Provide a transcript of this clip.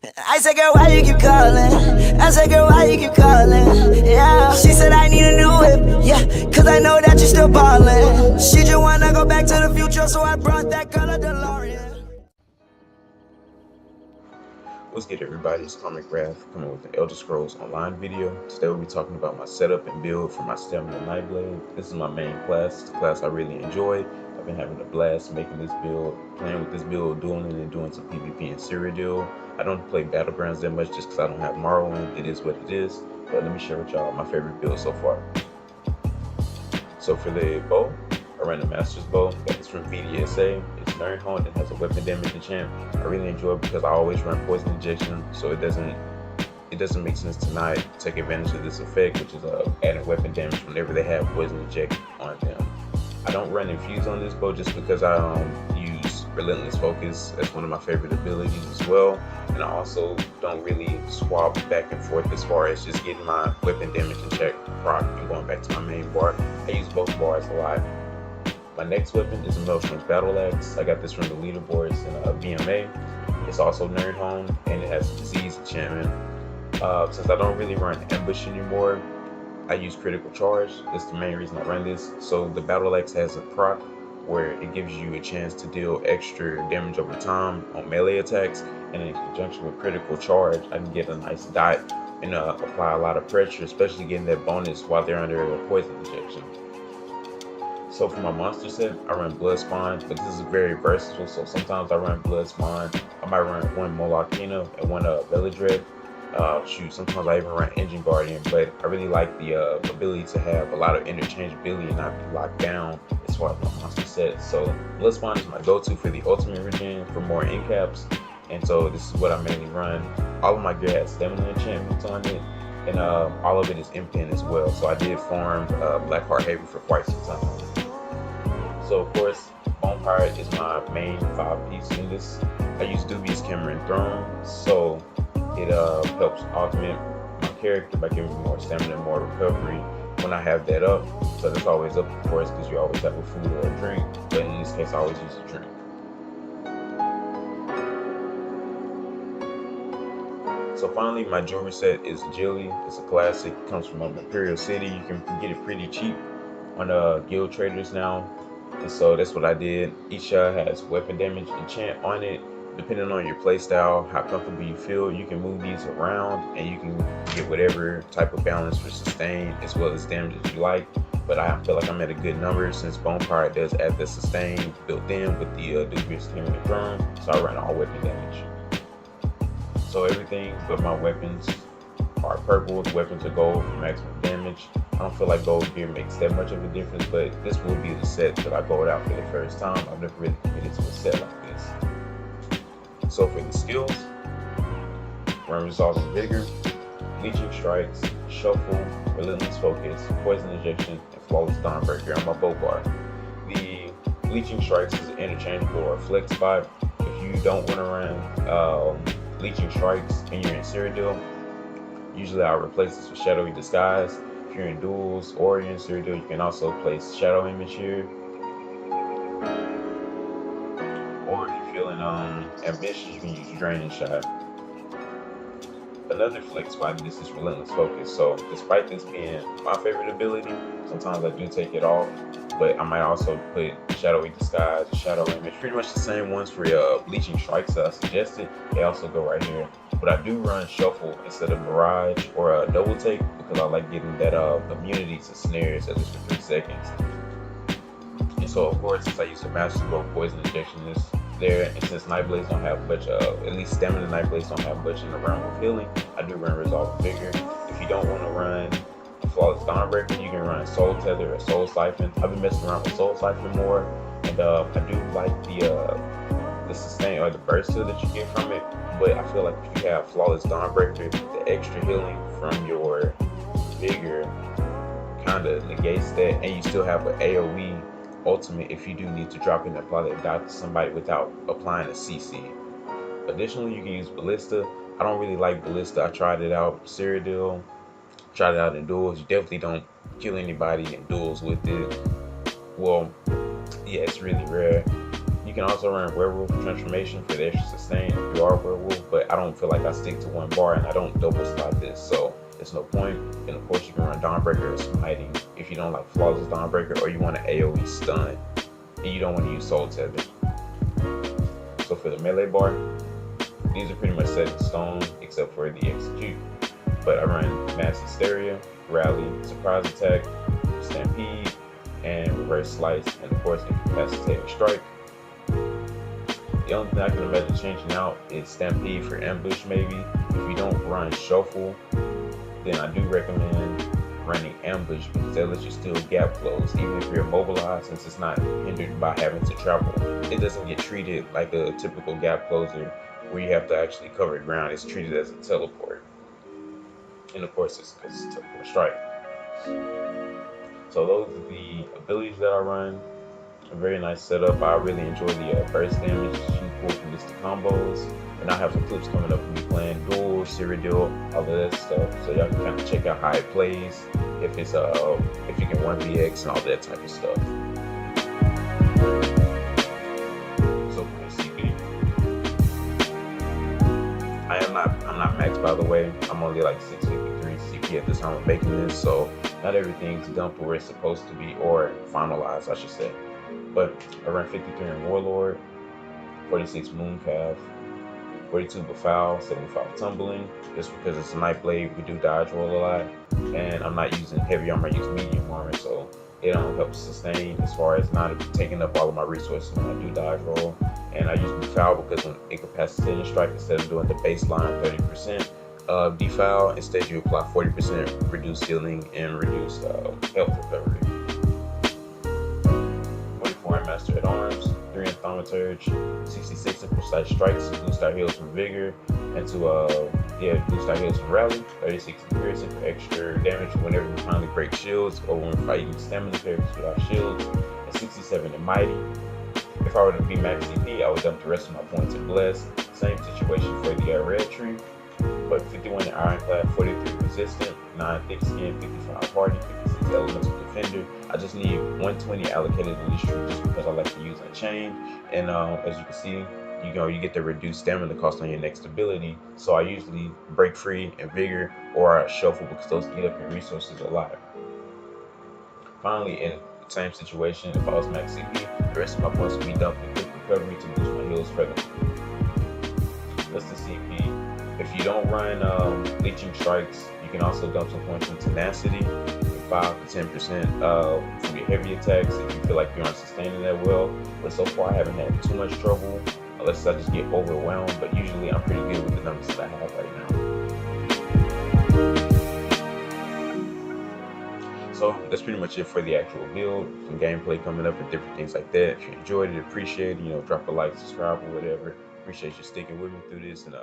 I said, girl, why you keep calling? I said, girl, why you keep calling? Yeah. She said, I need a new whip. Yeah, cause I know that you're still ballin'. She just wanna go back to the future, so I brought that color DeLorean. What's good, everybody? It's Comic Graph coming with an Elder Scrolls Online video. Today we'll be talking about my setup and build for my Stamina Nightblade. This is my main class. It's a class I really enjoy. I've been having a blast making this build, playing with this build, dueling and doing some PvP and Cyrodiil. I don't play Battlegrounds that much just because I don't have Morrowind. It is what it is. But let me share with y'all my favorite build so far. So for the bow, I run the Master's Bow. Got this from VDSA. It's Nirnhoned and has a weapon damage enchant. I really enjoy it because I always run poison injection, so it doesn't make sense to not take advantage of this effect, which is adding weapon damage whenever they have poison inject on them. I don't run infuse on this bow just because I use relentless focus. That's one of my favorite abilities as well, and I also don't really swap back and forth as far as just getting my weapon damage in check proc and going back to my main bar. I use both bars a lot. My next weapon is a Maelstrom's Battle Axe. I got this from the leaderboards in VMA. It's also Nirnhoned and it has disease enchantment. Since I don't really run ambush anymore, I use critical charge. That's the main reason I run this. So the Battle Axe has a proc where it gives you a chance to deal extra damage over time on melee attacks, and in conjunction with critical charge, I can get a nice dot and apply a lot of pressure, especially getting that bonus while they're under a poison injection. So for my monster set, I run Bloodspawn, but this is very versatile. So sometimes I run Bloodspawn. I might run one Molokina and one Velodred. Sometimes I even run Engine Guardian, but I really like the ability to have a lot of interchangeability and not be locked down as far as my monster set. So Bloodspawn is my go-to for the ultimate regen for more end caps, and so this is what I mainly run. All of my gear has stamina enchantments on it, and all of it is Impen as well. So I did farm Blackheart Haven for quite some time. So of course, Bone Pirate is my main 5-piece in this. I use Dubious Cameron Throne, so it helps augment my character by giving me more stamina and more recovery when I have that up. So that's always up, of course, because you always have a food or a drink, but in this case I always use a drink. So finally, my jewelry set is Agility. It's a classic. It comes from Imperial City. You can get it pretty cheap on guild traders now. And so that's what I did. Each has weapon damage enchant on it. Depending on your playstyle, how comfortable you feel, you can move these around and you can get whatever type of balance for sustain as well as damage that you like. But I feel like I'm at a good number since Bone Pirate does add the sustain built in with the Dubious Cameron Throne. So I run all weapon damage. So everything but my weapons are purple. The weapons are gold for maximum damage. I don't feel like gold gear makes that much of a difference, but this will be the set that I gold out for the first time. I've never really committed to a set like this. So for the skills, run Resolving Vigor, Bleaching Strikes, Shuffle, Relentless Focus, Poison Injection, and Flawless Dawnbreaker on my bow bar. The Bleaching Strikes is interchangeable or flex spot. If you don't want to run Bleaching Strikes and you're in Cyrodiil, usually I'll replace this with Shadowy Disguise. If you're in duels or you're in Cyrodiil, you can also place Shadow Image here. Or if you're feeling ambitious, you can use Draining Shot. Another flex spot in this is Relentless Focus. So despite this being my favorite ability, sometimes I do take it off, but I might also put Shadowy Disguise, Shadow Image, pretty much the same ones for Bleaching Strikes that I suggested. They also go right here. But I do run Shuffle instead of Mirage or Double Take because I like getting that immunity to snares at least for 3 seconds. And so of course, since I use the Master's Bow, Poison Injection is there, and since Nightblades don't have much, at least Stamina Nightblades don't have much in the realm of healing, I do run Resolve Vigor. If you don't want to run Flawless Dawnbreaker, you can run Soul Tether or Soul Siphon. I've been messing around with Soul Siphon more, and I do like the sustain or the burst that you get from it. But I feel like if you have Flawless Dawnbreaker, the extra healing from your Vigor kind of negates that, and you still have an AoE ultimate if you do need to drop in and apply that dot to somebody without applying a CC. Additionally, you can use Ballista. I don't really like Ballista. I tried it out Cyrodiil, tried it out in duels. You definitely don't kill anybody in duels with it. Well, yeah, it's really rare. You You can also run Werewolf transformation for the extra sustain if you are a werewolf, but I don't feel like I stick to one bar and I don't double slot this, so there's no point. And of course you can run Dawnbreaker or Smiting if you don't like Flawless Dawnbreaker or you want an AoE stun and you don't want to use Soul Tether. So for the melee bar, these are pretty much set in stone except for the execute. But I run Mass Hysteria, Rally, Surprise Attack, Stampede, and Reverse Slice, and of course Incapacitating Strike. The only thing I can imagine changing out is Stampede for Ambush maybe. If you don't run Shuffle, then I do recommend running Ambush because that lets you still gap close even if you're immobilized, since it's not hindered by having to travel. It doesn't get treated like a typical gap closer where you have to actually cover ground. It's treated as a teleport. And of course it's because it's Teleport Strike. So those are the abilities that I run. A very nice setup. I really enjoy the burst damage you pull from this combos. And I have some clips coming up from me playing duels, Cyrodiil, all of that stuff. So y'all can kind of check out how it plays, if it's if you can 1vx and all that type of stuff. So for the CP, I'm not maxed, by the way. I'm only like 653 CP at the time of making this, so not everything's dumped where it's supposed to be, or finalized I should say. But I run 53 in Warlord, 46 Mooncalf, 42 Befoul, 75 Tumbling. Just because it's a Nightblade, we do dodge roll a lot, and I'm not using heavy armor, I use medium armor, so it don't help sustain as far as not taking up all of my resources when I do dodge roll. And I use Befoul because when Incapacitating Strike, instead of doing the baseline 30% Befoul, instead you apply 40% reduced healing and reduced health recovery. 24 in Master at Arms, 3 in Thaumaturge, 66 in Precise Strikes to boost our heals from Vigor, and to boost our heals from Rally, 36 in Piercing for extra damage whenever we finally break shields or when we're fighting stamina characters without shields, and 67 in Mighty. If I were to be max CP, I would dump the rest of my points in Bless. Same situation for the Red Tree, but 51 in Ironclad, 43 Resistant, 9 Thick Skin, 55 Hardy, 56 Elemental Defender. I just need 120 allocated to this tree just because I like to use Unchained. And as you can see, you get the reduced stamina cost on your next ability. So I usually break free and Vigor, or I shuffle because those eat up your resources a lot. Finally, in the same situation, if I was max CP, the rest of my points would be dumped in quick recovery to boost my heals further. That's the CP. If you don't run Leeching Strikes, you can also dump some points in Tenacity, 5 to 10% from your heavy attacks if you feel like you aren't sustaining that well. But so far I haven't had too much trouble, unless I just get overwhelmed, but usually I'm pretty good with the numbers that I have right now. So that's pretty much it for the actual build. Some gameplay coming up and different things like that. If you enjoyed it, appreciate it, drop a like, subscribe, or whatever. Appreciate you sticking with me through this, and